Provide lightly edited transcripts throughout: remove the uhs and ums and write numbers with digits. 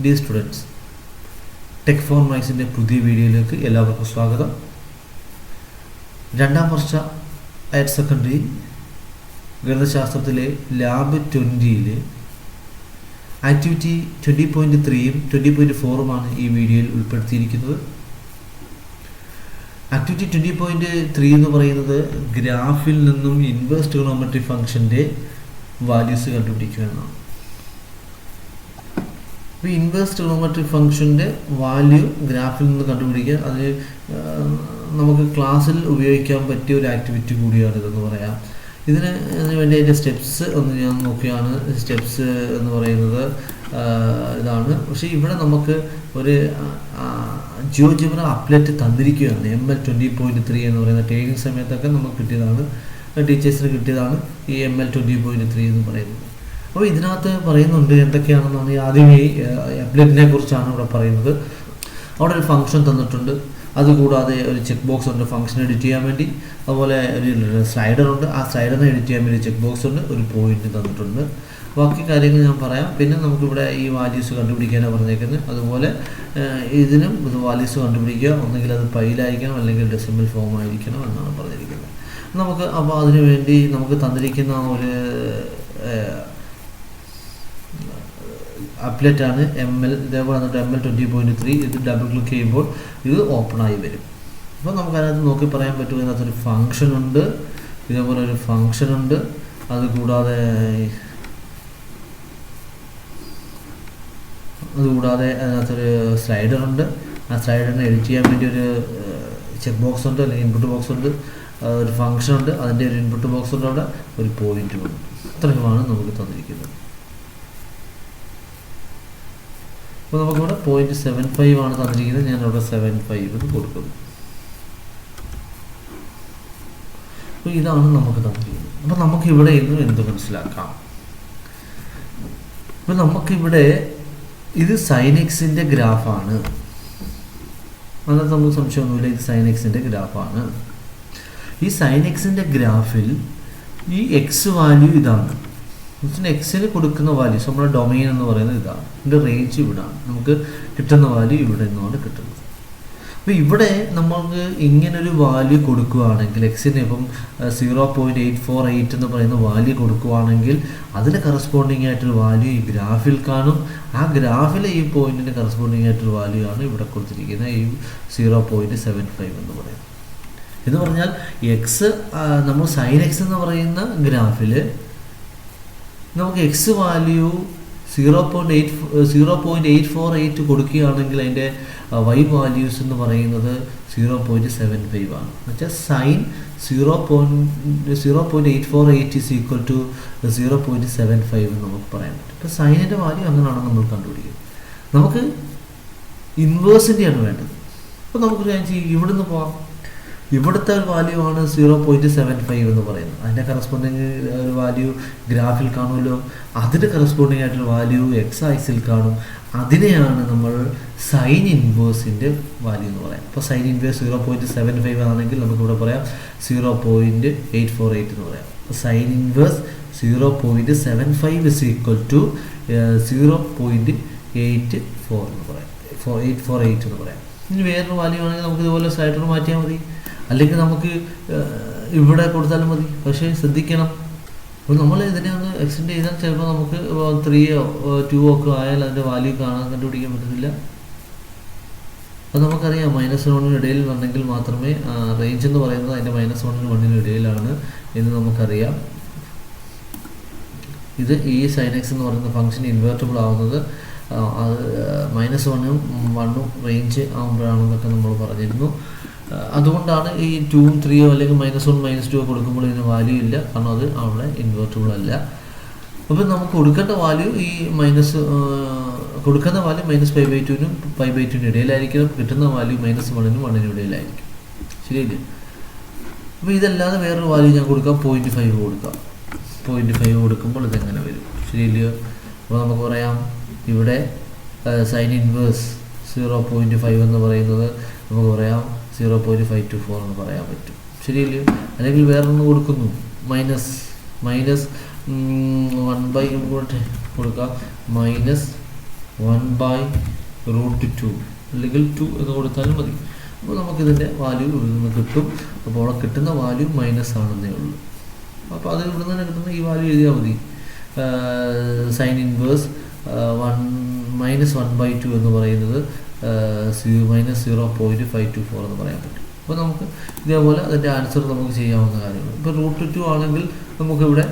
Dear students, tech four മാത്സിൻ്റെ പുതിയ വീഡിയോയിലേക്ക് എല്ലാവർക്കും സ്വാഗതം. രണ്ടാം വർഷ ഹയർ സെക്കൻഡറി ഗണിതശാസ്ത്രത്തിലെ ലാബ് 20-ൽ ആക്ടിവിറ്റി 20.3-ഉം 20.4-ഉമാണ് ഈ വീഡിയോയിൽ ഉൾപ്പെടുത്തിയിരിക്കുന്നത്. ആക്ടിവിറ്റി 20.3 എന്ന് പറയുന്നത് ഗ്രാഫിൽ നിന്നും ഇൻവേഴ്സ് ട്രിഗണോമെട്രി ഫംഗ്ഷൻ്റെ വാല്യൂസ് കണ്ടുപിടിക്കുക എന്നാണ്. അപ്പോൾ ഇൻവേഴ്സ് ട്രിഗണോമെട്രി ഫംഗ്ഷൻ്റെ വാല്യൂ ഗ്രാഫിൽ നിന്ന് കണ്ടുപിടിക്കുക, അതിന് നമുക്ക് ക്ലാസ്സിൽ ഉപയോഗിക്കാൻ പറ്റിയ ഒരു ആക്ടിവിറ്റി കൂടിയാണിതെന്ന് പറയാം. ഇതിന് വേണ്ടി അതിൻ്റെ സ്റ്റെപ്സ് ഒന്ന് ഞാൻ നോക്കുകയാണ്. സ്റ്റെപ്സ് എന്ന് പറയുന്നത് ഇതാണ്. പക്ഷേ ഇവിടെ നമുക്ക് ഒരു ജിയോജിബ്ര അപ്ലറ്റ് തന്നിരിക്കുകയാണ്. ML 20.3 എന്ന് പറയുന്ന ട്രെയിനിങ് സമയത്തൊക്കെ നമുക്ക് കിട്ടിയതാണ്, ടീച്ചേഴ്സിന് കിട്ടിയതാണ് ഈ ML 20.3 എന്ന് പറയുന്നത്. അപ്പോൾ ഇതിനകത്ത് പറയുന്നുണ്ട് എന്തൊക്കെയാണെന്നാണ്. ആദ്യമേ അപ്ലറ്റിനെ കുറിച്ചാണ് ഇവിടെ പറയുന്നത്. അവിടെ ഒരു ഫംഗ്ഷൻ തന്നിട്ടുണ്ട്, അതുകൂടാതെ ഒരു ചെക്ക് ബോക്സ് ഉണ്ട് ഫംഗ്ഷൻ എഡിറ്റ് ചെയ്യാൻ വേണ്ടി, അതുപോലെ ഒരു സ്ലൈഡർ ഉണ്ട്, ആ സ്ലൈഡറിനെ എഡിറ്റ് ചെയ്യാൻ വേണ്ടി ചെക്ക് ബോക്സ് ഉണ്ട്, ഒരു പോയിന്റ് തന്നിട്ടുണ്ട്. ബാക്കി കാര്യങ്ങൾ ഞാൻ പറയാം. പിന്നെ നമുക്കിവിടെ ഈ വാല്യൂസ് കണ്ടുപിടിക്കാനാണ് പറഞ്ഞേക്കുന്നത്. അതുപോലെ ഇതിനും ഇത് വാല്യൂസ് കണ്ടുപിടിക്കുക, ഒന്നെങ്കിൽ അത് പൈലായിരിക്കണം അല്ലെങ്കിൽ ഡെസിമൽ ഫോം ആയിരിക്കണം എന്നാണ് പറഞ്ഞിരിക്കുന്നത്. നമുക്ക് അപ്പോൾ അതിനു വേണ്ടി നമുക്ക് തന്നിരിക്കുന്ന ഒരു അപ്ലറ്റാണ് ML. ഇതേപോലെ വന്നിട്ട് ML 20.3. ഇത് ഡബിൾ ക്ലിക്ക് ചെയ്യുമ്പോൾ ഇത് ഓപ്പണായി വരും. അപ്പോൾ നമുക്കതിനകത്ത് നോക്കി പറയാൻ പറ്റും, ഇതിനകത്തൊരു ഫംഗ്ഷൻ ഉണ്ട്, ഇതേപോലെ ഒരു ഫംഗ്ഷൻ ഉണ്ട്, അതുകൂടാതെ അതിനകത്തൊരു സ്ലൈഡർ ഉണ്ട്, ആ സ്ലൈഡറിനെ എഡിറ്റ് ചെയ്യാൻ വേണ്ടി ഒരു ചെക്ക് ബോക്സ് ഉണ്ട് അല്ലെങ്കിൽ ഇൻപുട്ട് ബോക്സ് ഉണ്ട്, ഒരു ഫംഗ്ഷൻ ഉണ്ട്, അതിൻ്റെ ഒരു ഇൻപുട്ട് ബോക്സ് ഉണ്ട്, അവിടെ ഒരു പോയിന്റും ഉണ്ട്. ഇത്രയുമാണ് നമുക്ക് തന്നിരിക്കുന്നത്. അപ്പോൾ നമുക്കിവിടെ 0.75 ആണ് തന്നിരിക്കുന്നത്. ഞാനിവിടെ 75 എന്ന് കൊടുക്കുന്നു. അപ്പോൾ ഇതാണ് നമുക്ക് തന്നിരിക്കുന്നത്. അപ്പോൾ നമുക്കിവിടെ ഇന്ന് എന്ത് മനസ്സിലാക്കാം? അപ്പോൾ നമുക്കിവിടെ ഇത് സൈൻ എക്സിൻ്റെ ഗ്രാഫാണ്. അതിനകത്ത് നമുക്ക് സംശയമൊന്നുമില്ല, ഇത് സൈൻ എക്സിൻ്റെ ഗ്രാഫാണ്. ഈ സൈൻ എക്സിൻ്റെ ഗ്രാഫിൽ ഈ എക്സ് വാല്യൂ ഇതാണ്. എക്സിന് കൊടുക്കുന്ന വാല്യൂസ് നമ്മുടെ ഡൊമൈൻ എന്ന് പറയുന്നത് ഇതാണ്. ഇതിൻ്റെ റേഞ്ച് ഇവിടാണ്, നമുക്ക് കിട്ടുന്ന വാല്യൂ ഇവിടെ നിന്നാണ് കിട്ടുന്നത്. അപ്പോൾ ഇവിടെ നമ്മൾക്ക് ഇങ്ങനൊരു വാല്യൂ കൊടുക്കുകയാണെങ്കിൽ, എക്സിന് ഇപ്പം 0.848 എന്ന് പറയുന്ന വാല്യൂ കൊടുക്കുകയാണെങ്കിൽ അതിന് കറസ്പോണ്ടിങ് ആയിട്ടൊരു വാല്യൂ ഈ ഗ്രാഫിൽ കാണും. ആ ഗ്രാഫിലെ ഈ പോയിന്റിന് കറസ്പോണ്ടിങ് ആയിട്ടൊരു വാല്യൂ ആണ് ഇവിടെ കൊടുത്തിരിക്കുന്നത്, ഈ 0.75 എന്ന് പറയുന്നത്. എന്ന് പറഞ്ഞാൽ എക്സ്, നമ്മൾ സൈൻ എക്സ് എന്ന് പറയുന്ന ഗ്രാഫിൽ നമുക്ക് എക്സ് വാല്യൂ 0.848 കൊടുക്കുകയാണെങ്കിൽ അതിൻ്റെ വൈ വാല്യൂസ് എന്ന് പറയുന്നത് 0.75 ആണ്. എന്നുവെച്ചാൽ സൈൻ 0.848 ഈസ് ഈക്വൽ ടു 0.75 എന്ന് നമുക്ക് പറയാൻ പറ്റും. ഇപ്പോൾ സൈനിൻ്റെ വാല്യൂ അങ്ങനെയാണ് നമ്മൾ കണ്ടുപിടിക്കുന്നത്. നമുക്ക് ഇൻവേഴ്സിൻ്റെയാണ് വേണ്ടത്. അപ്പോൾ നമുക്ക് ഇവിടുന്ന് പോകാം. ഇവിടുത്തെ ഒരു വാല്യൂ ആണ് 0.75 എന്ന് പറയുന്നത്. അതിൻ്റെ കറസ്പോണ്ടിങ് ഒരു വാല്യൂ ഗ്രാഫിൽ കാണുമല്ലോ, അതിന് കറസ്പോണ്ടിങ് ആയിട്ടൊരു വാല്യൂ എക്സ് ആക്സിൽ കാണും. അതിനെയാണ് നമ്മൾ സൈൻ ഇൻവേഴ്സിൻ്റെ വാല്യൂ എന്ന് പറയാം. ഇപ്പോൾ സൈൻ ഇൻവേഴ്സ് 0.75 ആണെങ്കിൽ നമുക്കിവിടെ പറയാം 0.848 എന്ന് പറയാം. അപ്പോൾ sine inverse 0.75 is equal to 0.84 എന്ന് പറയാം, 848 എന്ന് പറയാം. ഇനി വേറൊരു വാല്യൂ ആണെങ്കിൽ നമുക്ക് ഇതുപോലെ സ്ലൈഡർ മാറ്റിയാൽ മതി, അല്ലെങ്കിൽ നമുക്ക് ഇവിടെ കൊടുത്താലും മതി. പക്ഷേ ശ്രദ്ധിക്കണം, അപ്പോൾ നമ്മൾ ഇതിനെ ഒന്ന് എക്സ്റ്റെൻഡ് ചെയ്താൽ ചിലപ്പോൾ നമുക്ക് 3 or 2 ഒക്കെ ആയാൽ അതിൻ്റെ വാല്യൂ കണ്ടുപിടിക്കാൻ പറ്റത്തില്ല. അത് നമുക്കറിയാം, -1 ഇടയിൽ വന്നെങ്കിൽ മാത്രമേ റേഞ്ച് എന്ന് പറയുന്നത് അതിൻ്റെ -1 1 ഇടയിലാണ് എന്ന് നമുക്കറിയാം. ഇത് ഈ സൈൻ എക്സ് എന്ന് പറയുന്ന ഫംഗ്ഷൻ ഇൻവേർട്ടബിൾ ആവുന്നത് അത് -1ഉം 1ഉം റേഞ്ച് ആകുമ്പോഴാണെന്നൊക്കെ നമ്മൾ പറഞ്ഞിരുന്നു. അതുകൊണ്ടാണ് ഈ 2ഉം 3ഉം അല്ലെങ്കിൽ -1 -2 കൊടുക്കുമ്പോൾ ഇതിന് വാല്യൂ ഇല്ല, കാരണം അത് അവിടെ ഇൻവേർട്ടബിൾ അല്ല. അപ്പോൾ നമുക്ക് കൊടുക്കേണ്ട വാല്യൂ ഈ കൊടുക്കുന്ന വാല്യൂ -π/2നും π/2നും ഇടയിലായിരിക്കണം, കിട്ടുന്ന വാല്യൂ -1നും 1നും ഇടയിലായിരിക്കും. ശരിയല്ലേ? അപ്പോൾ ഇതല്ലാതെ വേറൊരു വാല്യൂ ഞാൻ കൊടുക്കാം, 0.5 കൊടുക്കാം. 0.5 കൊടുക്കുമ്പോൾ ഇതെങ്ങനെ വരും? ശരിയല്ലയോ? അപ്പോൾ നമുക്ക് പറയാം, ഇവിടെ സൈൻ ഇൻവേഴ്സ് 0.5 എന്ന് പറയുന്നത് നമുക്ക് പറയാം 0.524 എന്ന് പറയാൻ പറ്റും. ശരിയല്ലയോ? അല്ലെങ്കിൽ വേറൊന്ന് കൊടുക്കുന്നു, -1/, കൊടുക്കാം 1/√2 അല്ലെങ്കിൽ 2 എന്ന് കൊടുത്താലും മതി. അപ്പോൾ നമുക്കിതിൻ്റെ വാല്യൂ ഇവിടെ നിന്ന് കിട്ടും. അപ്പോൾ അവിടെ കിട്ടുന്ന വാല്യൂ മൈനസ് ആണെന്നേ ഉള്ളൂ. അപ്പോൾ അത് ഇവിടെ നിന്ന് കിട്ടുന്ന ഈ വാല്യൂ എഴുതിയാൽ മതി. സൈൻ ഇൻവേഴ്സ് -1/2 എന്ന് പറയുന്നത് -0.524 എന്ന് പറയാൻ പറ്റും. അപ്പോൾ നമുക്ക് ഇതേപോലെ അതിൻ്റെ ആൻസർ നമുക്ക് ചെയ്യാവുന്ന കാര്യങ്ങൾ. ഇപ്പോൾ √2 ആണെങ്കിൽ നമുക്കിവിടെ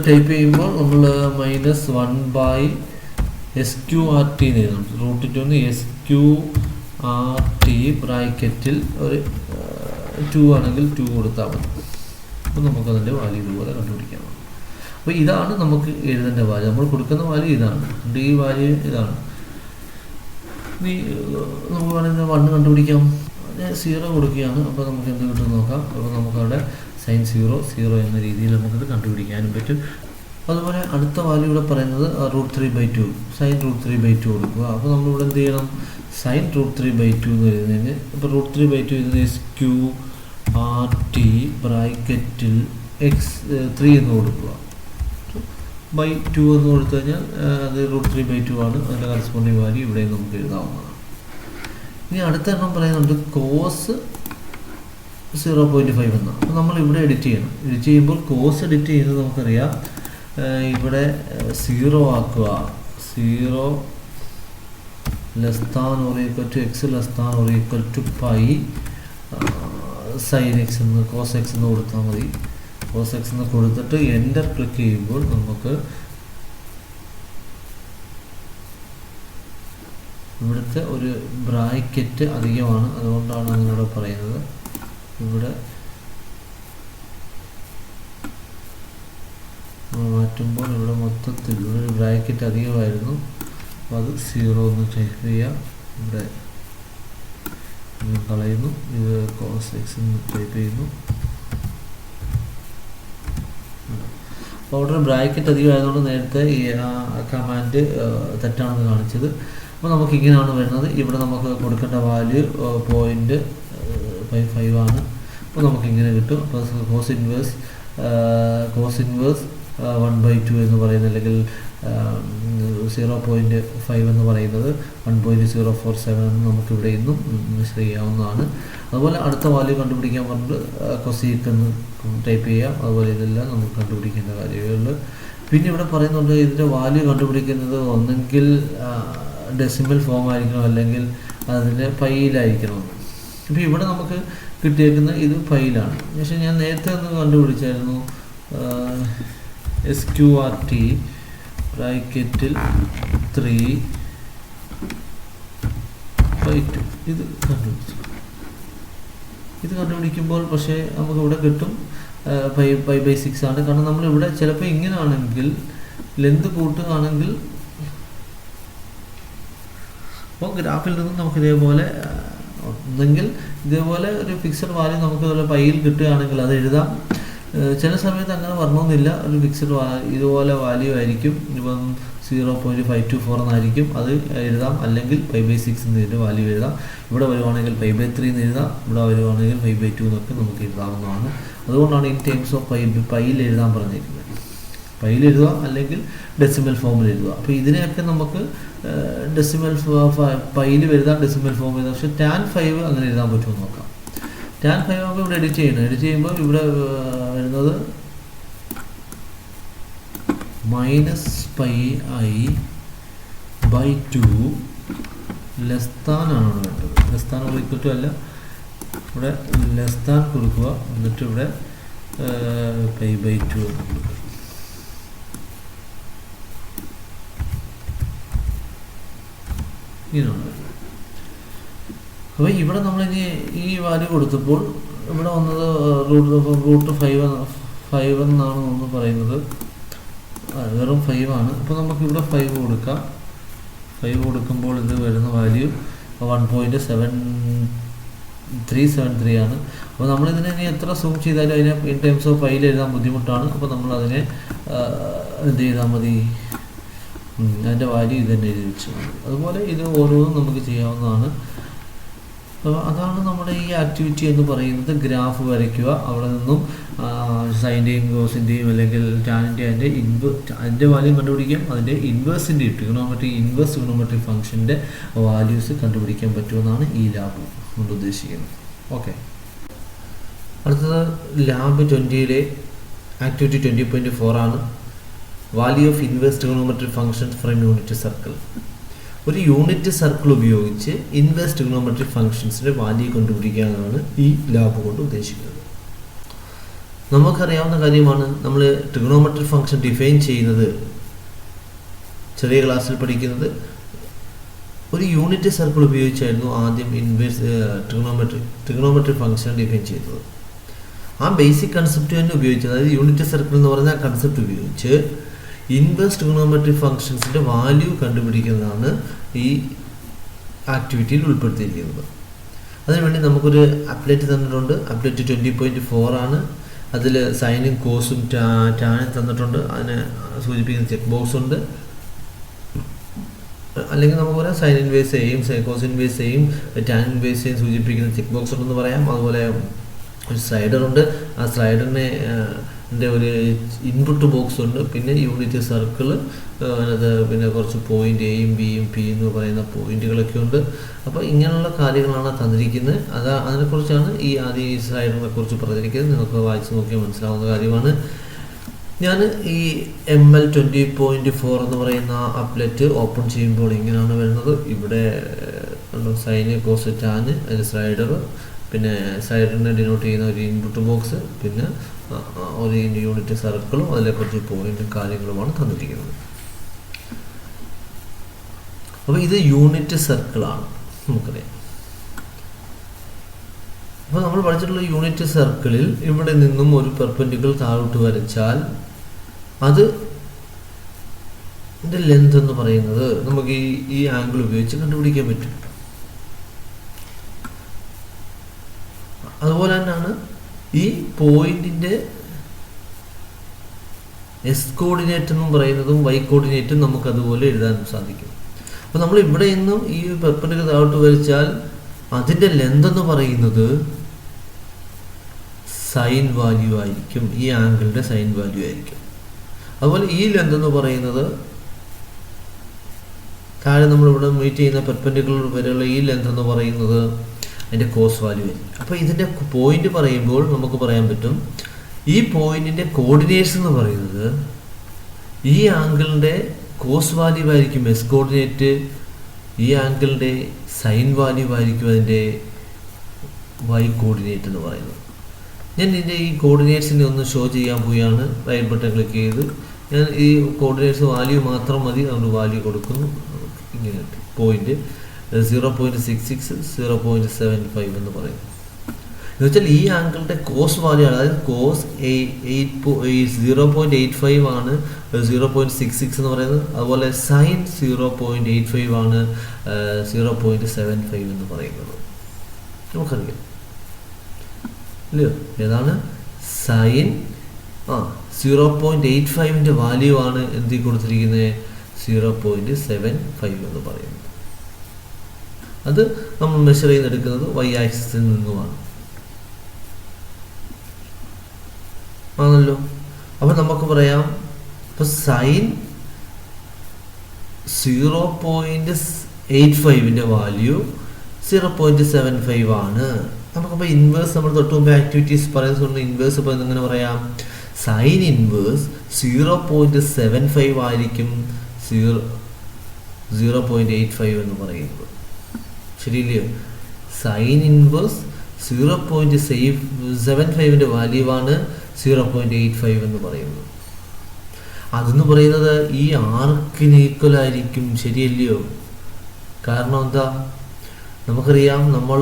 ടൈപ്പ് ചെയ്യുമ്പോൾ നമ്മൾ -1/SQRT എന്ന് എഴുതണം. √2 SQRT ബ്രാക്കറ്റിൽ ഒരു 2 ആണെങ്കിൽ 2 കൊടുത്താൽ മതി. അപ്പോൾ നമുക്കതിൻ്റെ വാല്യൂ ഇതുപോലെ കണ്ടുപിടിക്കാം. അപ്പോൾ ഇതാണ് നമുക്ക് എഴുതേണ്ട വാല്യൂ. നമ്മൾ കൊടുക്കുന്ന വാല്യൂ ഇതാണ്. ഈ വാല്യൂ ഇതാണ്. ഇനി നമുക്ക് വേണമെങ്കിൽ 1 കണ്ടുപിടിക്കാം. ഞാൻ 0 കൊടുക്കുകയാണ്. അപ്പോൾ നമുക്ക് എന്ത് കിട്ടും നോക്കാം. അപ്പോൾ നമുക്കവിടെ sin 0 എന്ന രീതിയിൽ നമുക്കത് കണ്ടുപിടിക്കാനും പറ്റും. അതുപോലെ അടുത്ത വാല്യൂ ഇവിടെ പറയുന്നത് √3/2 sin √3/2 കൊടുക്കുക. അപ്പോൾ നമ്മളിവിടെ എന്ത് ചെയ്യണം? sin √3/2 എന്ന് എഴുതുന്നതിന് ഇപ്പോൾ √3/2 എഴുതുന്നത് SQRT ബ്രാക്കറ്റിൽ x3 എന്ന് കൊടുക്കുക. /2 എന്ന് കൊടുത്തു കഴിഞ്ഞാൽ അത് √3/2 ആണ്. അതിൻ്റെ കറസ്പോണ്ടിങ് വാല്യൂ ഇവിടെ നമുക്ക് എഴുതാവുന്നതാണ്. ഇനി അടുത്ത എണ്ണം പറയുന്നുണ്ട് കോസ് 0.5 എന്നാണ്. അപ്പോൾ നമ്മൾ ഇവിടെ എഡിറ്റ് ചെയ്യണം. എഡിറ്റ് ചെയ്യുമ്പോൾ കോസ് എഡിറ്റ് ചെയ്യുന്നത് നമുക്കറിയാം. ഇവിടെ 0 ആക്കുക. 0 <= x <= sin x എന്ന് cos x എന്ന് കൊടുത്താൽ മതി. cos x എന്ന് കൊടുത്തിട്ട് എൻ്റർ ക്ലിക്ക് ചെയ്യുമ്പോൾ നമുക്ക് ഇവിടുത്തെ ഒരു ബ്രാക്കറ്റ് അധികമാണ്. അതുകൊണ്ടാണ് അതിനോട് പറയുന്നത്. ഇവിടെ മാറ്റുമ്പോൾ ഇവിടെ മൊത്തത്തിൽ ഇവിടെ ഒരു ബ്രാക്കറ്റ് അധികമായിരുന്നു. അപ്പോൾ അത് 0 എന്ന് ടൈപ്പ് ചെയ്യാം. ഇവിടെ കളയുന്നു. ഇത് cos x എന്ന് ടൈപ്പ് ചെയ്യുന്നു. അപ്പോൾ അവിടെ ബ്രാക്കറ്റ് അധികമായതുകൊണ്ട് നേരത്തെ ഈ കമാൻഡ് തെറ്റാണെന്ന് കാണിച്ചത്. അപ്പോൾ നമുക്ക് ഇങ്ങനെയാണ് വരുന്നത്. ഇവിടെ നമുക്ക് കൊടുക്കേണ്ട വാല്യൂ 0.55 ആണ്. അപ്പോൾ നമുക്കിങ്ങനെ കിട്ടും. അപ്പോൾ കോസ് ഇൻവേഴ്സ് 1/2 എന്ന് പറയുന്നത് അല്ലെങ്കിൽ 0.5 എന്ന് പറയുന്നത് 1.047 എന്ന് നമുക്കിവിടെ ഇന്നും മെഷർ ചെയ്യാവുന്നതാണ്. അതുപോലെ അടുത്ത വാല്യൂ കണ്ടുപിടിക്കാൻ പറഞ്ഞിട്ട് കൊസീക്ക് എന്ന് ടൈപ്പ് ചെയ്യാം. അതുപോലെ ഇതെല്ലാം നമുക്ക് കണ്ടുപിടിക്കേണ്ട കാര്യങ്ങളുണ്ട്. പിന്നെ ഇവിടെ പറയുന്നുണ്ട് ഇതിൻ്റെ വാല്യൂ കണ്ടുപിടിക്കുന്നത് ഒന്നെങ്കിൽ ഡെസിമൽ ഫോം ആയിരിക്കണം, അല്ലെങ്കിൽ അതിൻ്റെ പൈയിലായിരിക്കണം. അപ്പോൾ ഇവിടെ നമുക്ക് കിട്ടിയേക്കുന്ന ഇത് പൈയിലാണ്. പക്ഷേ ഞാൻ നേരത്തെ ഒന്ന് കണ്ടുപിടിച്ചായിരുന്നു. SQRT ബ്രാക്കറ്റിൽ 3/2 ഇത് കണ്ടുപിടിക്കുമ്പോൾ പക്ഷേ നമുക്കിവിടെ കിട്ടും 5/6 ആണ്. കാരണം നമ്മളിവിടെ ചിലപ്പോൾ ഇങ്ങനെയാണെങ്കിൽ ലെന്ത് കൂട്ടുകയാണെങ്കിൽ അപ്പോൾ ഗ്രാഫിൽ നിന്നും നമുക്ക് ഇതേപോലെ ഒന്നെങ്കിൽ ഇതേപോലെ ഒരു ഫിക്സഡ് വാല്യൂ നമുക്ക് ഇതുപോലെ പൈയിൽ കിട്ടുകയാണെങ്കിൽ അത് എഴുതാം. ചില സമയത്ത് അങ്ങനെ വരണമെന്നില്ല. ഒരു ഫിക്സഡ് ഇതുപോലെ വാല്യൂ ആയിരിക്കും. ഇപ്പം 0.524 എന്നായിരിക്കും. അത് എഴുതാം. അല്ലെങ്കിൽ 5/6 എന്നതിൻ്റെ വാല്യൂ എഴുതാം. ഇവിടെ വരുവാണെങ്കിൽ 5/3 എന്ന് എഴുതാം. ഇവിടെ വരുവാണെങ്കിൽ 5/2 എന്നൊക്കെ നമുക്ക് എഴുതാവുന്നതാണ്. അതുകൊണ്ടാണ് ഇൻ ടേംസ് ഓഫ് പൈയിൽ എഴുതാൻ പറഞ്ഞിരിക്കുന്നത്. പൈയിൽ എഴുതുക അല്ലെങ്കിൽ ഡെസിമൽ ഫോമിൽ എഴുതുക. അപ്പോൾ ഇതിനെയൊക്കെ നമുക്ക് ഡെസിമൽ പൈയിൽ എഴുതാം, ഡെസിമൽ ഫോം എഴുതാം. പക്ഷേ tan 5 അങ്ങനെ എഴുതാൻ പറ്റുമെന്ന് നോക്കാം. tan 5 നമുക്ക് ഇവിടെ എഡിറ്റ് ചെയ്യണം. എഡിറ്റ് ചെയ്യുമ്പോൾ ഇവിടെ വരുന്നത് -πi/2 ലെസ്താനാണ് വേണ്ടത്. ലെസ്താൻ = അല്ല, ഇവിടെ ലെസ്താൻ കൊടുക്കുക. എന്നിട്ട് ഇവിടെ π/2 എന്ന് കൊടുക്കുക. ഇങ്ങനെയാണ്. അപ്പോൾ ഇവിടെ നമ്മളിനി ഈ വാല്യൂ കൊടുത്തപ്പോൾ ഇവിടെ വന്നത് √5 എന്നാണ് നമ്മൾ പറയുന്നത്. വെറും 5 ആണ്. അപ്പോൾ നമുക്കിവിടെ 5 കൊടുക്കാം. 5 കൊടുക്കുമ്പോൾ ഇത് വരുന്ന വാല്യൂ 1.7373 ആണ്. അപ്പോൾ നമ്മളിതിനെ ഇനി എത്ര സൂം ചെയ്താലും അതിനെ ഇൻ ടേംസ് ഓഫ് പൈയിൽ എഴുതാൻ ബുദ്ധിമുട്ടാണ്. അപ്പോൾ നമ്മളതിനെ എന്ത് ചെയ്താൽ മതി, അതിൻ്റെ വാല്യൂ ഇത് തന്നെ എഴുതി വെച്ചാൽ മതി. അതുപോലെ ഇത് ഓരോന്നും നമുക്ക് ചെയ്യാവുന്നതാണ്. അപ്പോൾ അതാണ് നമ്മുടെ ഈ ആക്ടിവിറ്റി എന്ന് പറയുന്നത്. ഗ്രാഫ് വരയ്ക്കുക, അവിടെ നിന്നും സൈൻ്റെയും കോസിൻ്റെയും അല്ലെങ്കിൽ ടാനിൻ്റെ അതിൻ്റെ വാല്യൂ കണ്ടുപിടിക്കാം, അതിൻ്റെ ഇൻവേഴ്സിൻ്റെയും ഇൻവേഴ്സ് ട്രിഗണോമെട്രിക് ഫംഗ്ഷൻ്റെ വാല്യൂസ് കണ്ടുപിടിക്കാൻ പറ്റുമെന്നാണ് ഈ ലാബ് കൊണ്ട് ഉദ്ദേശിക്കുന്നത്. ഓക്കെ, അടുത്തത് ലാബ് 20-ലെ ആക്ടിവിറ്റി 20.4 ആണ്. Value of inverse trigonometric function from unit circle. ഒരു യൂണിറ്റ് സർക്കിൾ ഉപയോഗിച്ച് ഇൻവേഴ്സ് ട്രിഗണോമെട്രിക് ഫംഗ്ഷൻസിൻ്റെ വാല്യൂ കണ്ടുപിടിക്കാനാണ് ഈ ലാബ് കൊണ്ട് ഉദ്ദേശിക്കുന്നത്. നമുക്കറിയാവുന്ന കാര്യമാണ്, നമ്മൾ ട്രിഗണോമെട്രിക് ഫംഗ്ഷൻ ഡിഫൈൻ ചെയ്യുന്നത് ചെറിയ ക്ലാസ്സിൽ പഠിക്കുന്നത് ഒരു യൂണിറ്റ് സർക്കിൾ ഉപയോഗിച്ചായിരുന്നു ആദ്യം ഇൻവേഴ്സ് ട്രിഗണോമെട്രിക് ഫംഗ്ഷൻ ഡിഫൈൻ ചെയ്തത്. ആ ബേസിക് കൺസെപ്റ്റ് തന്നെ ഉപയോഗിച്ച്, അതായത് യൂണിറ്റ് സർക്കിൾ എന്ന് പറയുന്ന ആ കൺസെപ്റ്റ് ഉപയോഗിച്ച് ഇൻവേഴ്സ് ട്രിഗണോമെട്രിക് ഫംഗ്ഷൻസിൻ്റെ വാല്യൂ കണ്ടുപിടിക്കുന്നതാണ് ഈ ആക്ടിവിറ്റിയിൽ ഉൾപ്പെടുത്തിയിരിക്കുന്നത്. അതിനുവേണ്ടി നമുക്കൊരു അപ്ഡേറ്റ് തന്നിട്ടുണ്ട്. അപ്ഡേറ്റ് 20.4 ആണ്. അതിൽ സൈനും കോസും ടാനും തന്നിട്ടുണ്ട്. അതിനെ സൂചിപ്പിക്കുന്ന ചെക്ക് ബോക്സ് ഉണ്ട്. അല്ലെങ്കിൽ നമുക്ക് പറയാം സൈൻ ഇൻവേഴ്സ് എയും കോസ് ഇൻവേഴ്സ് എയും ടാൻ ഇൻവേഴ്സ് എയും സൂചിപ്പിക്കുന്ന ചെക്ക് ബോക്സ് ഉണ്ടെന്ന് പറയാം. അതുപോലെ ഒരു സ്ലൈഡറുണ്ട്. ആ സ്ലൈഡറിനെ ഒരു ഇൻപുട്ട് ബോക്സ് ഉണ്ട്. പിന്നെ യൂണിറ്റ് സർക്കിൾ, അതിനകത്ത് പിന്നെ കുറച്ച് പോയിന്റ് എയും ബിയും പി എന്ന് പറയുന്ന പോയിന്റുകളൊക്കെ ഉണ്ട്. അപ്പോൾ ഇങ്ങനെയുള്ള കാര്യങ്ങളാണ് തന്നിരിക്കുന്നത്. അതിനെക്കുറിച്ചാണ് ആദ്യം ഈ സ്ലൈഡറിനെ കുറിച്ച് പറഞ്ഞിരിക്കുന്നത്. നിങ്ങൾക്ക് വായിച്ച് നോക്കിയാൽ മനസ്സിലാവുന്ന കാര്യമാണ്. ഞാൻ ഈ ML 20.4 എന്ന് പറയുന്ന അപ്ലറ്റ് ഓപ്പൺ ചെയ്യുമ്പോൾ ഇങ്ങനെയാണ് വരുന്നത്. ഇവിടെ സൈന് കോസ് ടാന്, അതിന് സ്ലൈഡർ, പിന്നെ സ്ലൈഡറിനെ ഡിനോട്ട് ചെയ്യുന്ന ഒരു ഇൻപുട്ട് ബോക്സ്, പിന്നെ ഒരു യൂണിറ്റ് സർക്കിളും അതിലെ കുറച്ച് പോയിന്റും കാര്യങ്ങളുമാണ് തന്നിരിക്കുന്നത്. അപ്പോൾ ഇത് യൂണിറ്റ് സർക്കിളാണ്, നമുക്കറിയാം. അപ്പോൾ നമ്മൾ പഠിച്ചിട്ടുള്ള യൂണിറ്റ് സർക്കിളിൽ ഇവിടെ നിന്നും ഒരു പെർപെൻഡിക്കുലർ താഴോട്ട് വരച്ചാൽ അത് ഇതിൻ്റെ ലെന്ത് എന്ന് പറയുന്നത് നമുക്ക് ഈ ആംഗിൾ ഉപയോഗിച്ച് കണ്ടുപിടിക്കാൻ പറ്റും. അതുപോലെ തന്നെയാണ് ഈ പോയിന്റിന്റെ എസ് കോർഡിനേറ്റ് എന്നും പറയുന്നതും വൈ കോർഡിനേറ്റും നമുക്ക് അതുപോലെ എഴുതാൻ സാധിക്കും. അപ്പോൾ നമ്മൾ ഇവിടെ നിന്നും ഈ പെർപെൻഡിക്കുലർ താഴോട്ട് വരച്ചാൽ അതിൻ്റെ ലെന്ത് എന്ന് പറയുന്നത് സൈൻ വാല്യൂ ആയിരിക്കും, ഈ ആംഗിളിൻ്റെ സൈൻ വാല്യൂ ആയിരിക്കും. അതുപോലെ ഈ ലെന്ത് എന്ന് പറയുന്നത് താഴെ നമ്മളിവിടെ മീറ്റ് ചെയ്യുന്ന പെർപെൻഡിക്കുലർ വരെയുള്ള ഈ ലെന്ത് എന്ന് പറയുന്നത് അതിൻ്റെ കോസ് വാല്യൂ ആയിരിക്കും. അപ്പോൾ ഇതിൻ്റെ പോയിന്റ് പറയുമ്പോൾ നമുക്ക് പറയാൻ പറ്റും ഈ പോയിന്റിൻ്റെ കോർഡിനേറ്റ്സ് എന്ന് പറയുന്നത് ഈ ആംഗിളിൻ്റെ കോസ് വാല്യൂ ആയിരിക്കും എസ് കോർഡിനേറ്റ്, ഈ ആംഗിളിൻ്റെ സൈൻ വാല്യൂ ആയിരിക്കും അതിൻ്റെ വൈ കോർഡിനേറ്റ് എന്ന് പറയുന്നത്. ഞാൻ ഇതിൻ്റെ ഈ കോർഡിനേറ്റ്സിനെ ഒന്ന് ഷോ ചെയ്യാൻ പോവുകയാണ്. റൈറ്റ് ബട്ടൺ ക്ലിക്ക് ചെയ്ത് ഞാൻ ഈ കോർഡിനേറ്റ്സ് വാല്യൂ മാത്രം മതി, അതുകൊണ്ട് വാല്യൂ കൊടുക്കുന്നു. ഇങ്ങനെ പോയിന്റ് 0.66 0.75 എന്ന് പറയുന്നു. എന്ന് വെച്ചാൽ ഈ ആംഗിളിൻ്റെ കോസ് വാല്യൂ ആണ്, അതായത് കോസ് 0.85 ആണ് 0.66 എന്ന് പറയുന്നത്. അതുപോലെ സൈൻ 0.85 ആണ് 0.75 എന്ന് പറയുന്നത്. നമുക്കറിയാം ഇല്ലയോ, ഏതാണ് സൈൻ 0.85ൻ്റെ വാല്യൂ ആണ് എന്തിൽ കൊടുത്തിരിക്കുന്നത് 0.75 എന്ന് പറയുന്നത്. അത് നമ്മൾ മെഷർ ചെയ്തെടുക്കുന്നത് വൈ ആക്സിസിൽ നിന്നുമാണ് ആണല്ലോ. അപ്പം നമുക്ക് പറയാം ഇപ്പം സൈൻ 0.85ൻ്റെ വാല്യൂ 0.75 ആണ്. നമുക്കപ്പോൾ ഇൻവേഴ്സ് നമ്മൾ തൊട്ട് മുമ്പ് ആക്ടിവിറ്റീസ് പറയുന്നത് ഇൻവേഴ്സ് ഇപ്പോൾ എങ്ങനെ പറയാം, സൈൻ ഇൻവേഴ്സ് 0.75 ആയിരിക്കും 0.85 എന്ന് പറയുന്നത്. ശരിയില്ലയോ? സൈൻ ഇൻവേഴ്സ് 0.75ൻ്റെ വാല്യൂ ആണ് 0.85 എന്ന് പറയുന്നത്. അതെന്ന് പറയുന്നത് ഈ ആർക്കിന് ഈക്വൽ ആയിരിക്കും. ശരിയല്ലയോ? കാരണം എന്താ, നമുക്കറിയാം നമ്മൾ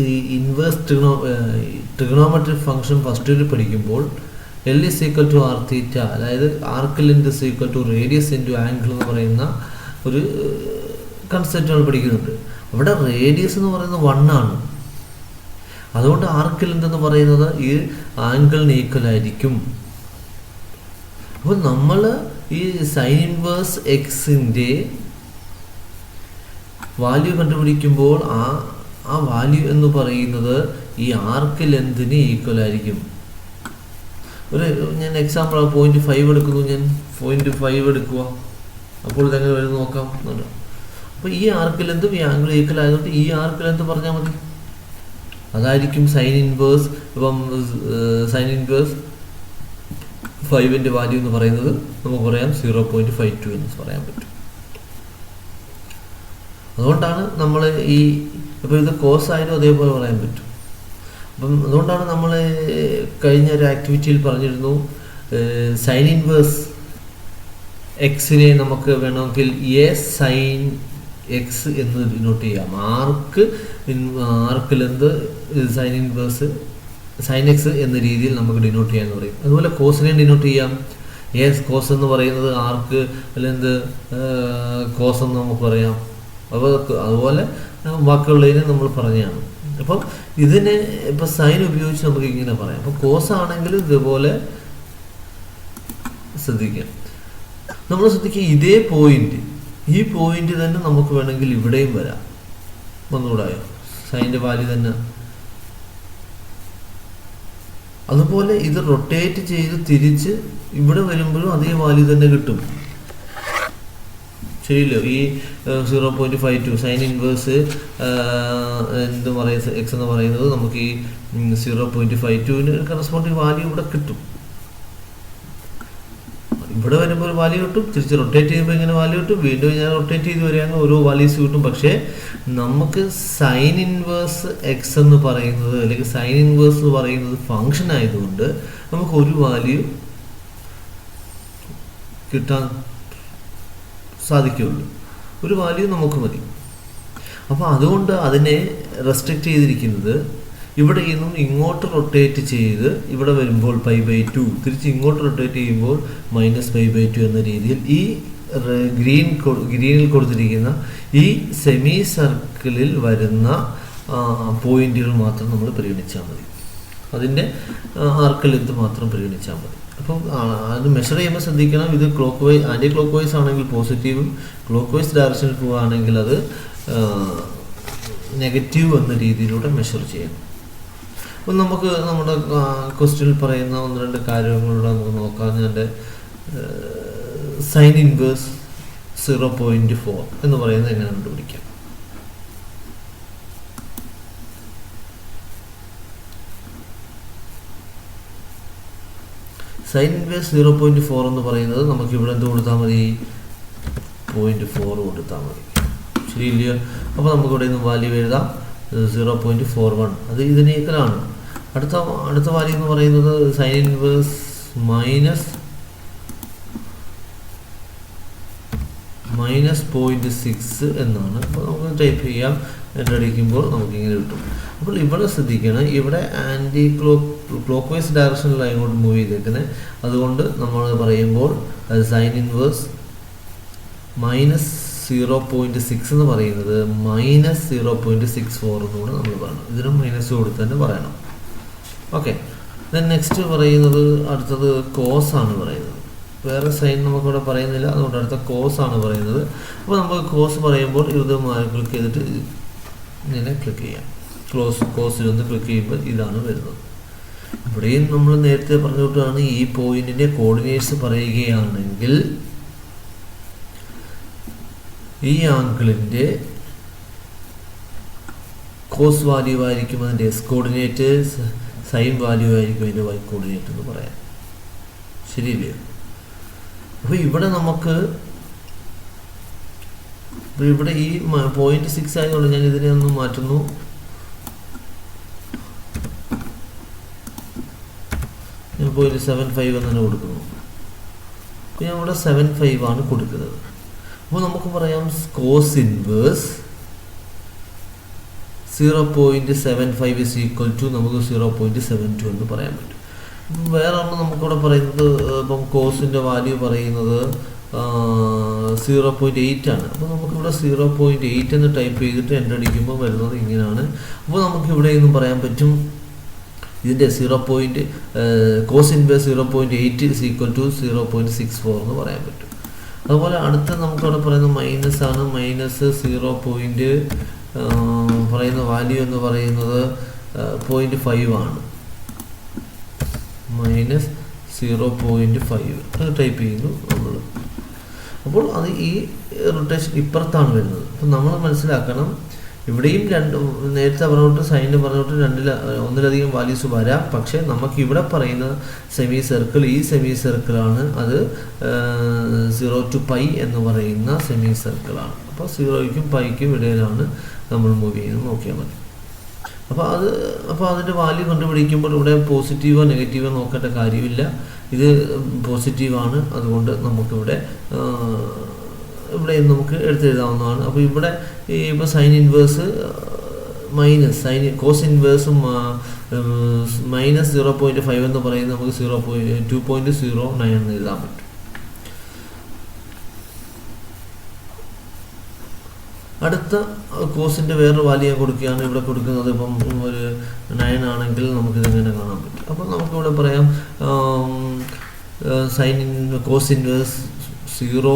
ഈ inverse trigonometric function first year പഠിക്കുമ്പോൾ L is equal to r theta, അതായത് arc length is equal to radius into angle എന്ന് പറയുന്ന ഒരു കൺസെപ്റ്റ് നമ്മൾ പഠിക്കുന്നുണ്ട്. അവിടെ റേഡിയസ് എന്ന് പറയുന്നത് 1 ആണ്. അതുകൊണ്ട് ആർക്ക് ലെങ്ത് എന്ന് പറയുന്നത് ഈ ആംഗിളിന് ഈക്വൽ ആയിരിക്കും. അപ്പോൾ നമ്മൾ ഈ സൈൻ ഇൻവേഴ്സ് എക്സിൻ്റെ വാല്യൂ കണ്ടുപിടിക്കുമ്പോൾ ആ ആ വാല്യൂ എന്ന് പറയുന്നത് ഈ ആർക്ക് ലെന്തിന് ഈക്വൽ ആയിരിക്കും. ഞാൻ എക്സാമ്പിൾ 0.5 എടുക്കുന്നു, ഞാൻ 0.5 എടുക്കുക, അപ്പോൾ ഇതെങ്ങനെ വരും നോക്കാം. അപ്പോൾ ഈ ആർക്ക് ലെന്തും ഈ ആംഗിൾ ഈക്വൽ ആയതുകൊണ്ട് ഈ ആർക്ക് ലെന്ത് പറഞ്ഞാൽ മതി, അതായിരിക്കും സൈൻ ഇൻവേഴ്സ്. ഇപ്പം സൈൻ ഇൻവേഴ്സ് 5ന്റെ വാല്യൂ എന്ന് പറയുന്നത് നമുക്ക് പറയാം 0.52 എന്ന് പറയാൻ പറ്റും. അതുകൊണ്ടാണ് നമ്മൾ ഇപ്പോൾ ഇത് കോസ് ആയാലും അതേപോലെ പറയാൻ പറ്റും. അപ്പം അതുകൊണ്ടാണ് നമ്മൾ കഴിഞ്ഞ ഒരു ആക്ടിവിറ്റിയിൽ പറഞ്ഞിരുന്നു, സൈൻ ഇൻവേഴ്സ് എക്സിനെ നമുക്ക് വേണമെങ്കിൽ എ സൈൻ എക്സ് എന്ന് ഡിനോട്ട് ചെയ്യാം. Arc length sine inverse sine x എന്ന രീതിയിൽ നമുക്ക് ഡിനോട്ട് ചെയ്യാമെന്ന് പറയും. അതുപോലെ കോസിനെ ഡിനോട്ട് ചെയ്യാം. കോസ് എന്ന് പറയുന്നത് ആർക്ക് ലെന്ത് കോസ് എന്ന് നമുക്ക് പറയാം. അപ്പോൾ അതുപോലെ ബാക്കിയുള്ളതിനെ നമ്മൾ പറഞ്ഞതാണ്. അപ്പം ഇതിനെ ഇപ്പം സൈൻ ഉപയോഗിച്ച് നമുക്ക് ഇങ്ങനെ പറയാം. അപ്പോൾ കോസ് ആണെങ്കിൽ ഇതുപോലെ ശ്രദ്ധിക്കാം. നമ്മൾ ശ്രദ്ധിക്കുക, ഇതേ പോയിന്റ്, ഈ പോയിന്റ് തന്നെ നമുക്ക് വേണമെങ്കിൽ ഇവിടെയും വരാം. ഒന്നുകൂടായോ, സൈൻ്റെ വാല്യൂ തന്നെ. അതുപോലെ ഇത് റൊട്ടേറ്റ് ചെയ്ത് തിരിച്ച് ഇവിടെ വരുമ്പോഴും അതേ വാല്യൂ തന്നെ കിട്ടും. ശരിയല്ലോ. ഈ 0.52 സൈൻ ഇൻവേഴ്സ് എന്ത് പറയുക എക്സ് എന്ന് പറയുന്നത് നമുക്ക് ഈ 0.52 കറസ്പോണ്ടിങ് വാല്യൂ ഇവിടെ കിട്ടും. ഇവിടെ വരുമ്പോൾ ഒരു വാല്യൂ കിട്ടും, തിരിച്ച് റൊട്ടേറ്റ് ചെയ്യുമ്പോൾ ഇങ്ങനെ വാല്യൂ കിട്ടും, വീണ്ടും ഞാൻ റൊട്ടേറ്റ് ചെയ്ത് വരികയാണെങ്കിൽ ഓരോ വാല്യൂസ് കിട്ടും. പക്ഷേ നമുക്ക് സൈൻ ഇൻവേഴ്സ് എക്സ് എന്ന് പറയുന്നത് അല്ലെങ്കിൽ സൈൻ ഇൻവേഴ്സ് എന്ന് പറയുന്നത് ഫങ്ഷൻ ആയതുകൊണ്ട് നമുക്ക് ഒരു വാല്യൂ കിട്ടാൻ സാധിക്കുകയുള്ളൂ, ഒരു വാല്യൂ നമുക്ക് മതി. അപ്പോൾ അതുകൊണ്ട് അതിനെ റെസ്ട്രിക്റ്റ് ചെയ്തിരിക്കുന്നത് ഇവിടെ നിന്നും ഇങ്ങോട്ട് റൊട്ടേറ്റ് ചെയ്ത് ഇവിടെ വരുമ്പോൾ π/2, തിരിച്ച് ഇങ്ങോട്ട് റൊട്ടേറ്റ് ചെയ്യുമ്പോൾ -π/2 എന്ന രീതിയിൽ ഈ ഗ്രീനിൽ കൊടുത്തിരിക്കുന്ന ഈ സെമി സർക്കിളിൽ വരുന്ന പോയിന്റുകൾ മാത്രം നമ്മൾ പരിഗണിച്ചാൽ മതി, അതിൻ്റെ ആർക്ക് ലെന്ത് മാത്രം പരിഗണിച്ചാൽ മതി. അപ്പം അത് മെഷർ ചെയ്യുമ്പോൾ ശ്രദ്ധിക്കണം, ഇത് ആൻറ്റി ക്ലോക്ക് വൈസ് ആണെങ്കിൽ പോസിറ്റീവും ക്ലോക്ക് വൈസ് ഡയറക്ഷനിൽ പോവുകയാണെങ്കിൽ അത് നെഗറ്റീവ് എന്ന രീതിയിലൂടെ മെഷർ ചെയ്യണം. അപ്പം നമുക്ക് നമ്മുടെ ക്വസ്റ്റ്യനിൽ പറയുന്ന 1-2 കാര്യങ്ങളിലൂടെ നമുക്ക് നോക്കാം. ഞാൻ സൈൻ ഇൻവേഴ്സ് 0.4 എന്ന് പറയുന്നത് എങ്ങനെ കണ്ടുപിടിക്കാം. സൈൻ ഇൻവേഴ്സ് 0.4 എന്ന് പറയുന്നത് നമുക്ക് ഇവിടെ എന്ത് കൊടുത്താൽ മതി, 0.4 കൊടുത്താൽ മതി. ശരിയില്ല. അപ്പോൾ നമുക്ക് ഇവിടെ നിന്ന് വാല്യൂ എഴുതാം 0.41, അത് ഇതിനേക്കാളാണ്. അടുത്ത വാല്യൂ എന്ന് പറയുന്നത് സൈൻ ഇൻവേഴ്സ് -0.6 എന്നാണ്. അപ്പോൾ നമുക്ക് ടൈപ്പ് ചെയ്യാം, അടിക്കുമ്പോൾ നമുക്ക് ഇങ്ങനെ കിട്ടും. അപ്പോൾ ഇവിടെ ശ്രദ്ധിക്കണം, ഇവിടെ ആൻറ്റി ക്ലോക്ക് വൈസ് ഡയറക്ഷനിലാണ് ഇങ്ങോട്ട് മൂവ് ചെയ്തേക്കുന്നത്. അതുകൊണ്ട് നമ്മൾ പറയുമ്പോൾ സൈൻ ഇൻവേഴ്സ് -0.6 എന്ന് പറയുന്നത് -0.64 എന്നുകൂടെ നമ്മൾ പറയണം. ഇതിനും മൈനസ് കൊടുത്ത് തന്നെ പറയണം. ഓക്കെ, ദെൻ നെക്സ്റ്റ് പറയുന്നത് അടുത്തത് കോസ് ആണ് പറയുന്നത്. വേറെ സൈൻ നമുക്കിവിടെ പറയുന്നില്ല, അതുകൊണ്ട് അടുത്ത കോസ് ആണ് പറയുന്നത്. അപ്പോൾ നമുക്ക് കോസ് പറയുമ്പോൾ ഇത് ക്ലിക്ക് ചെയ്തിട്ട് ഇങ്ങനെ ക്ലിക്ക് ചെയ്യാം. കോസിലൊന്ന് ക്ലിക്ക് ചെയ്യുമ്പോൾ ഇതാണ് വരുന്നത്. ഇവിടെയും നമ്മൾ നേരത്തെ പറഞ്ഞുകൊണ്ടാണ്, ഈ പോയിന്റിൻ്റെ കോർഡിനേറ്റ്സ് പറയുകയാണെങ്കിൽ ഈ ആംഗിളിൻ്റെ കോസ് വാല്യൂ ആയിരിക്കും അതിൻ്റെ എസ് കോർഡിനേറ്റ്, സൈൻ വാല്യൂ ആയിരിക്കും അതിൻ്റെ വൈ കോർഡിനേറ്റ് എന്ന് പറയാം. ശരിയില്ലേ? അപ്പോൾ ഇവിടെ നമുക്ക് ഇവിടെ ഈ 0.6 ആയതുകൊണ്ട് ഞാൻ ഇതിനെ ഒന്ന് മാറ്റുന്നു. ഞാൻ 0.75 എന്ന് തന്നെ കൊടുക്കുന്നു. അപ്പോൾ ഞാൻ ഇവിടെ 7.5 ആണ് കൊടുക്കുന്നത്. അപ്പോൾ നമുക്ക് പറയാം cos inverse 0.75 is equal to നമുക്ക് 0.72 എന്ന് പറയാൻ പറ്റും. വേറെ ഒന്ന് നമുക്കിവിടെ പറയുന്നത്, ഇപ്പം കോസിൻ്റെ വാല്യൂ പറയുന്നത് 0.8 ആണ്. അപ്പോൾ നമുക്കിവിടെ 0.8 എന്ന് ടൈപ്പ് ചെയ്തിട്ട് എൻ്റർ അടിക്കുമ്പോൾ വരുന്നത് ഇങ്ങനെയാണ്. അപ്പോൾ നമുക്ക് ഇവിടെ നിന്നും പറയാൻ പറ്റും ഇതിൻ്റെ cos inverse 0.8 is equal to 0.64 എന്ന് പറയാൻ പറ്റും. അതുപോലെ അടുത്ത നമുക്കവിടെ പറയുന്നത് മൈനസ് ആണ്. -0.5 പറയുന്ന വാല്യൂ എന്ന് പറയുന്നത് 0.5 ആണ്. -0.5 അത് ടൈപ്പ് ചെയ്യുന്നു നമ്മൾ. അപ്പോൾ അത് ഈ റൊട്ടേഷൻ ഇപ്പുറത്താണ് വരുന്നത്. അപ്പം നമ്മൾ മനസ്സിലാക്കണം, ഇവിടെയും നേരത്തെ പറഞ്ഞോട്ട് സൈനിൽ പറഞ്ഞോട്ട് ഒന്നിലധികം വാല്യൂസ് വരാം. പക്ഷേ നമുക്ക് ഇവിടെ പറയുന്ന സെമി സർക്കിൾ ഈ സെമി സർക്കിളാണ്. അത് 0 to π എന്ന് പറയുന്ന സെമി സർക്കിളാണ്. അപ്പോൾ 0ക്കും π-ക്കും ഇടയിലാണ് നമ്മൾ മൂവ് ചെയ്യുന്നത്. നോക്കിയാൽ മതി. അപ്പോൾ അതിൻ്റെ വാല്യൂ കണ്ടുപിടിക്കുമ്പോൾ ഇവിടെ പോസിറ്റീവോ നെഗറ്റീവോ നോക്കേണ്ട കാര്യമില്ല. ഇത് പോസിറ്റീവാണ്. അതുകൊണ്ട് നമുക്കിവിടെ നമുക്ക് എടുത്തെഴുതാവുന്നതാണ്. അപ്പോൾ ഇവിടെ ഇപ്പോൾ സൈൻ ഇൻവേഴ്സ് കോസ് ഇൻവേഴ്സും -0.5 എന്ന് പറയുന്നത് നമുക്ക് 2.09 എന്ന് എഴുതാൻ പറ്റും. അടുത്ത കോസിൻ്റെ വേറൊരു വാല്യൂ ഞാൻ കൊടുക്കുകയാണ്. ഇവിടെ കൊടുക്കുന്നത് ഇപ്പം ഒരു 9 ആണെങ്കിൽ നമുക്കിതെങ്ങനെ കാണാൻ പറ്റും. അപ്പം നമുക്കിവിടെ പറയാം കോസ് ഇൻവേഴ്സ് 0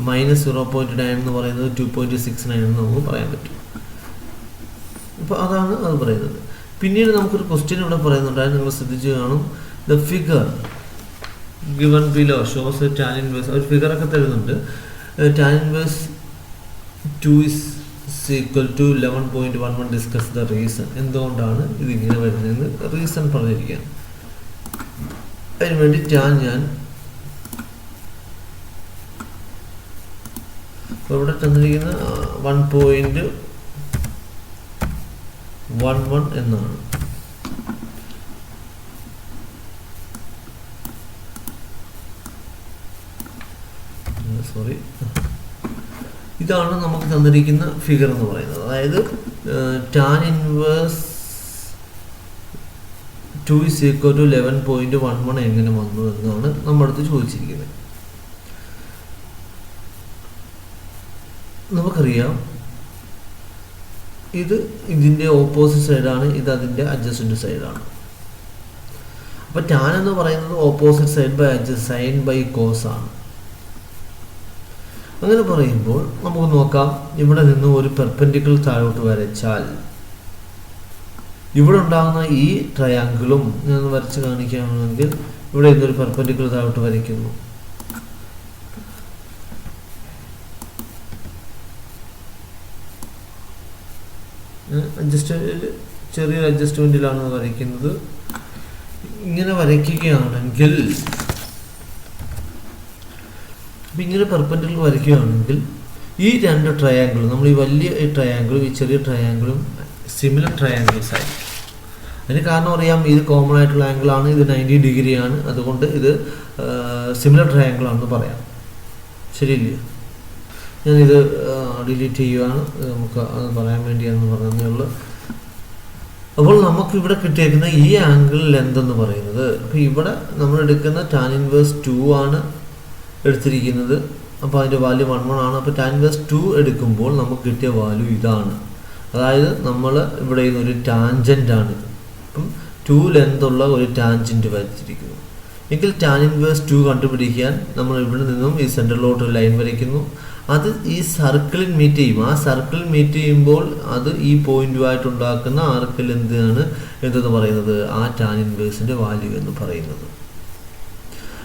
-0.9 എന്ന് പറയുന്നത് 2.69 എന്ന് നമുക്ക് പറയാൻ പറ്റും. അപ്പോൾ അതാണ് അത് പറയുന്നത്. പിന്നീട് നമുക്കൊരു ക്വസ്റ്റ്യൻ ഇവിടെ പറയുന്നുണ്ട്, അത് നിങ്ങൾ ശ്രദ്ധിച്ച് കാണും. The figure given below shows tan inverse. ഒരു ഫിഗറൊക്കെ തരുന്നുണ്ട്. Tan inverse 2 is equal to 11.11. Discuss the reason. എന്തുകൊണ്ടാണ് ഇതിങ്ങനെ വരുന്നതെന്ന് റീസൺ പറഞ്ഞിരിക്കുകയാണ്. അതിന് വേണ്ടി ഞാൻ ഇവിടെ തന്നിരിക്കുന്ന 1.11 എന്നാണ്. ഇതാണ് നമുക്ക് തന്നിരിക്കുന്ന ഫിഗർ എന്ന് പറയുന്നത്. അതായത് tan inverse 2 is equal to 11.11 എങ്ങനെ വന്നു എന്നാണ് നമ്മുടെ അടുത്ത് ചോദിച്ചിരിക്കുന്നത്. നമുക്കറിയാം ഇതിൻ്റെ ഓപ്പോസിറ്റ് സൈഡാണ്, ഇത് അതിൻ്റെ അഡ്ജസ്റ്റൻ്റ് സൈഡാണ്. അപ്പോൾ ടാൻ എന്ന് പറയുന്നത് opposite side by sine by cos ആണ്. അങ്ങനെ പറയുമ്പോൾ നമുക്ക് നോക്കാം, ഇവിടെ നിന്ന് ഒരു പെർപെൻഡിക്കുലർ താഴോട്ട് വരച്ചാൽ ഇവിടെ ഉണ്ടാകുന്ന ഈ ട്രയാങ്കിളും ഞാൻ വരച്ച് കാണിക്കുകയാണെങ്കിൽ ഇവിടെ നിന്നൊരു പെർപെൻഡിക്കുലർ താഴോട്ട് വരയ്ക്കുന്നു. ചെറിയൊരു അഡ്ജസ്റ്റ്മെൻറ്റിലാണ് വരയ്ക്കുന്നത്. ഇങ്ങനെ വരയ്ക്കുകയാണെങ്കിൽ അപ്പം ഇങ്ങനെ പെർപെൻഡിക്കുലർ വരയ്ക്കുകയാണെങ്കിൽ ഈ രണ്ട് ട്രയാങ്കിളും, നമ്മൾ ഈ വലിയ ട്രയാങ്കിളും ഈ ചെറിയ ട്രയാങ്കിളും സിമിലർ ട്രയാങ്കിൾസ് ആയിരിക്കും. അതിന് കാരണം അറിയാം, ഇത് കോമൺ ആയിട്ടുള്ള ആംഗിളാണ്, ഇത് 90 ഡിഗ്രിയാണ്. അതുകൊണ്ട് ഇത് സിമിലർ ട്രയാങ്കിളാണെന്ന് പറയാം. ശരിയില്ലേ? ഞാനിത് ഡിലീറ്റ് ചെയ്യുകയാണ്, നമുക്ക് അത് പറയാൻ വേണ്ടിയാണെന്ന് പറഞ്ഞതേ ഉള്ളൂ. അപ്പോൾ നമുക്കിവിടെ കിട്ടിയേക്കുന്ന ഈ ആംഗിൾ ലെന്ത് എന്ന് പറയുന്നത്, അപ്പോൾ ഇവിടെ നമ്മൾ എടുക്കുന്ന ടാൻ ഇൻവേഴ്സ് 2 ആണ് എടുത്തിരിക്കുന്നത്. അപ്പോൾ അതിൻ്റെ വാല്യൂ 11 ആണ്. അപ്പോൾ ടാൻ ഇൻവേഴ്സ് 2 എടുക്കുമ്പോൾ നമുക്ക് കിട്ടിയ വാല്യൂ ഇതാണ്. അതായത് നമ്മൾ ഇവിടെ ഒരു ടാൻജൻ്റാണിത്. അപ്പം 2 ലെന്തുള്ള ഒരു ടാൻജൻറ്റ് വരച്ചിരിക്കുന്നു. എങ്കിൽ ടാൻ ഇൻവേഴ്സ് 2 കണ്ടുപിടിക്കാൻ നമ്മൾ ഇവിടെ നിന്നും ഈ സെൻറ്ററിലോട്ട് ഒരു ലൈൻ വരയ്ക്കുന്നു. അത് ഈ സർക്കിളിൽ മീറ്റ് ചെയ്യും. ആ സർക്കിളിൽ മീറ്റ് ചെയ്യുമ്പോൾ അത് ഈ പോയിന്റുമായിട്ടുണ്ടാക്കുന്ന ആർക്ക് ലെന്താണ് എന്തെന്ന് പറയുന്നത്, ആ ടാൻ ഇൻവേഴ്സിൻ്റെ വാല്യൂ എന്ന് പറയുന്നത്.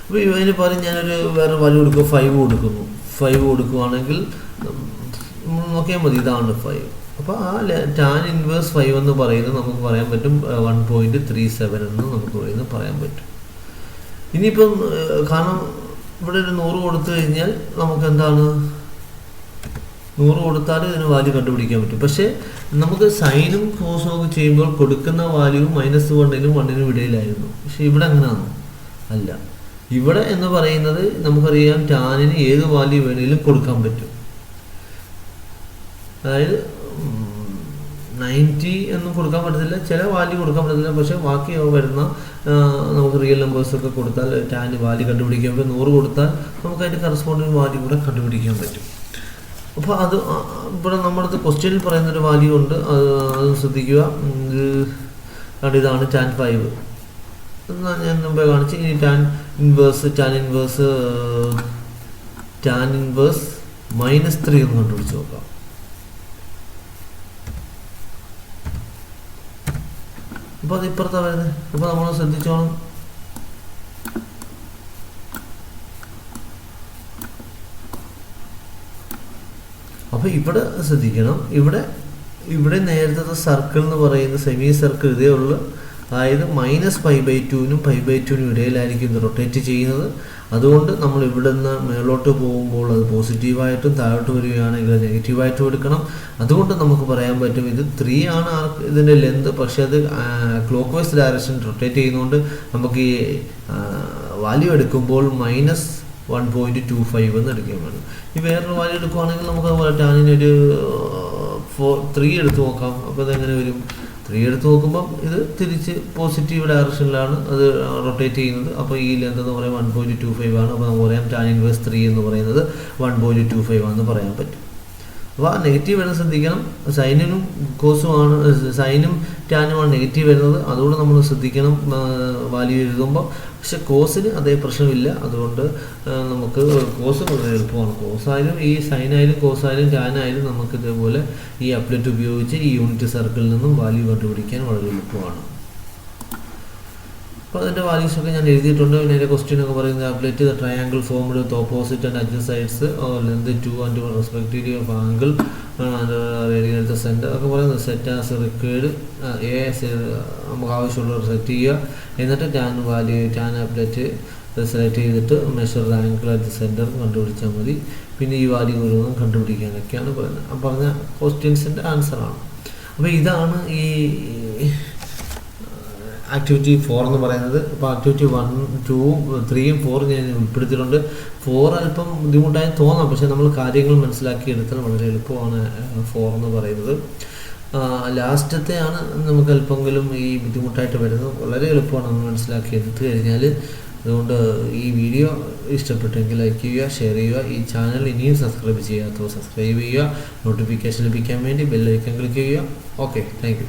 അപ്പോൾ ഇതിന് പകരം ഞാനൊരു വേറെ വാല്യൂ കൊടുക്കുക, 5 കൊടുക്കുന്നു. 5 കൊടുക്കുകയാണെങ്കിൽ നോക്കിയാൽ മതി, ഇതാണ് 5. അപ്പോൾ ആ ടാൻ ഇൻവേഴ്സ് 5 എന്ന് പറയുന്നത് നമുക്ക് പറയാൻ പറ്റും 1.37 എന്ന് നമുക്ക് പറയാൻ പറ്റും. ഇനിയിപ്പം കാരണം ഇവിടെ ഒരു 100 കൊടുത്തു കഴിഞ്ഞാൽ നമുക്ക് എന്താണ്, 100 കൊടുത്താൽ ഇതിന് വാല്യൂ കണ്ടുപിടിക്കാൻ പറ്റും. പക്ഷേ നമുക്ക് സൈനും കോസും ഒക്കെ ചെയ്യുമ്പോൾ കൊടുക്കുന്ന വാല്യൂ -1നും 1നും ഇടയിലായിരുന്നു. പക്ഷെ ഇവിടെ അങ്ങനെയാണോ? അല്ല. ഇവിടെ എന്ന് പറയുന്നത് നമുക്കറിയാം, ടാനിന് ഏത് വാല്യൂ വേണമെങ്കിലും കൊടുക്കാൻ പറ്റും. അതായത് 90 എന്നും കൊടുക്കാൻ പറ്റത്തില്ല, ചില വാല്യൂ കൊടുക്കാൻ പറ്റത്തില്ല. പക്ഷേ ബാക്കി വരുന്ന നമുക്ക് റിയൽ നമ്പേഴ്സൊക്കെ കൊടുത്താൽ ടാന് വാല്യൂ കണ്ടുപിടിക്കാൻ പറ്റും. 100 കൊടുത്താൽ നമുക്ക് അതിൻ്റെ കറസ്പോണ്ടിങ് വാല്യൂ കൂടെ കണ്ടുപിടിക്കാൻ പറ്റും. അപ്പോൾ അത് ഇവിടെ നമ്മുടെ ക്വസ്റ്റ്യനിൽ പറയുന്നൊരു വാല്യൂ ഉണ്ട്, അത് ശ്രദ്ധിക്കുക. ഇതാണ് ടാൻ 5 എന്നാൽ ഞാൻ മുമ്പേ കാണിച്ച്. ഇനി ടാൻ ഇൻവേഴ്സ് -3 ഒന്ന് കണ്ടുപിടിച്ച് നോക്കാം. അപ്പോൾ അത് ഇപ്പുറത്താണ് വരുന്നത്. അപ്പോൾ നമ്മൾ ശ്രദ്ധിച്ചോണം. അപ്പോൾ ഇവിടെ ശ്രദ്ധിക്കണം, ഇവിടെ നേരത്തെ സർക്കിൾ എന്ന് പറയുന്ന സെമി സർക്കിൾ ഇതേ ഉള്ളൂ. അതായത് -π/2നും π/2നും ഇടയിലായിരിക്കും ഇത് റൊട്ടേറ്റ് ചെയ്യുന്നത്. അതുകൊണ്ട് നമ്മൾ ഇവിടെ നിന്ന് മേലോട്ട് പോകുമ്പോൾ അത് പോസിറ്റീവായിട്ടും താഴോട്ട് വരികയാണെങ്കിൽ നെഗറ്റീവായിട്ടും എടുക്കണം. അതുകൊണ്ട് നമുക്ക് പറയാൻ പറ്റും ഇത് 3 ആണ് ഇതിൻ്റെ ലെന്ത്. പക്ഷെ അത് ക്ലോക്ക് വൈസ് ഡയറക്ഷൻ റൊട്ടേറ്റ് ചെയ്യുന്നതുകൊണ്ട് നമുക്ക് ഈ വാല്യൂ എടുക്കുമ്പോൾ -1.25 എന്ന് എടുക്കുകയും വേണം. ഈ വേറൊരു വാല്യൂ എടുക്കുകയാണെങ്കിൽ നമുക്ക് അതുപോലെ ടാനിനൊരു 3 എടുത്ത് നോക്കാം. അപ്പോൾ ഇതെങ്ങനെ വരും? 3 എടുത്ത് നോക്കുമ്പം ഇത് തിരിച്ച് പോസിറ്റീവ് ഡയറക്ഷനിലാണ് അത് റൊട്ടേറ്റ് ചെയ്യുന്നത്. അപ്പോൾ ഈ ലെന്ത് എന്ന് പറയുമ്പോൾ 1.25 ആണ്. അപ്പോൾ നമുക്ക് പറയാം ടാൻ ഇൻവേഴ്സ് 3 എന്ന് പറയുന്നത് 1.25 ആണെന്ന് പറയാൻ പറ്റും. അപ്പോൾ ആ നെഗറ്റീവ് വരുന്നത് ശ്രദ്ധിക്കണം. സൈനും കോസുമാണ്, സൈനും ടാനുമാണ് നെഗറ്റീവ് വരുന്നത്. അതുകൊണ്ട് നമ്മൾ ശ്രദ്ധിക്കണം വാല്യൂ എഴുതുമ്പോൾ. പക്ഷെ കോസിന് അതേ പ്രശ്നമില്ല. അതുകൊണ്ട് നമുക്ക് കോസ് വളരെ എളുപ്പമാണ്. കോസായാലും ഈ സൈനായാലും കോസായാലും ടാനായാലും നമുക്ക് ഇതേപോലെ ഈ അപ്ലറ്റ് ഉപയോഗിച്ച് ഈ യൂണിറ്റ് സർക്കിളിൽ നിന്നും വാല്യൂ കണ്ടുപിടിക്കാൻ വളരെ എളുപ്പമാണ്. അപ്പോൾ അതിൻ്റെ വാല്യൂസൊക്കെ ഞാൻ എഴുതിയിട്ടുണ്ട്. പിന്നെ അതിൻ്റെ ക്വസ്റ്റ്യൻ ഒക്കെ പറയുന്നത് applet the triangle formed with opposite and adjust sides length 2 and 1 respectively of angle radial at the centre ഒക്കെ പറയുന്നത്. സെറ്റ് ആസ് റിക്വയർഡ് നമുക്ക് ആവശ്യമുള്ളവർ സെറ്റ് ചെയ്യുക. എന്നിട്ട് ടാൻ അപ്ലറ്റ് സെലക്ട് ചെയ്തിട്ട് measure the angle at the centre കണ്ടുപിടിച്ചാൽ മതി. പിന്നെ ഈ വാല്യൂ ഓരോന്നും കണ്ടുപിടിക്കാനൊക്കെയാണ് പറയുന്നത്. പറഞ്ഞ ക്വസ്റ്റ്യൻസിൻ്റെ ആൻസറാണ്. അപ്പോൾ ഇതാണ് ഈ ആക്ടിവിറ്റി 4 എന്ന് പറയുന്നത്. ഇപ്പോൾ ആക്ടിവിറ്റി 1, 2, 3, 4 ഞാൻ ഉൾപ്പെടുത്തിയിട്ടുണ്ട്. 4 അല്പം ബുദ്ധിമുട്ടായി തോന്നാം, പക്ഷേ നമ്മൾ കാര്യങ്ങൾ മനസ്സിലാക്കിയെടുത്താൽ വളരെ എളുപ്പമാണ് 4 എന്ന് പറയുന്നത്. ലാസ്റ്റത്തെയാണ് നമുക്ക് അല്പമെങ്കിലും ഈ ബുദ്ധിമുട്ടായിട്ട് വരുന്നത്. വളരെ എളുപ്പമാണ് നമ്മൾ മനസ്സിലാക്കി എടുത്തു കഴിഞ്ഞാൽ. അതുകൊണ്ട് ഈ വീഡിയോ ഇഷ്ടപ്പെട്ടെങ്കിൽ ലൈക്ക് ചെയ്യുക, ഷെയർ ചെയ്യുക. ഈ ചാനൽ ഇനിയും സബ്സ്ക്രൈബ് ചെയ്യാത്തവർ സബ്സ്ക്രൈബ് ചെയ്യുക. നോട്ടിഫിക്കേഷൻ ലഭിക്കാൻ വേണ്ടി ബെൽ ഐക്കൺ ക്ലിക്ക് ചെയ്യുക. Okay, thank you.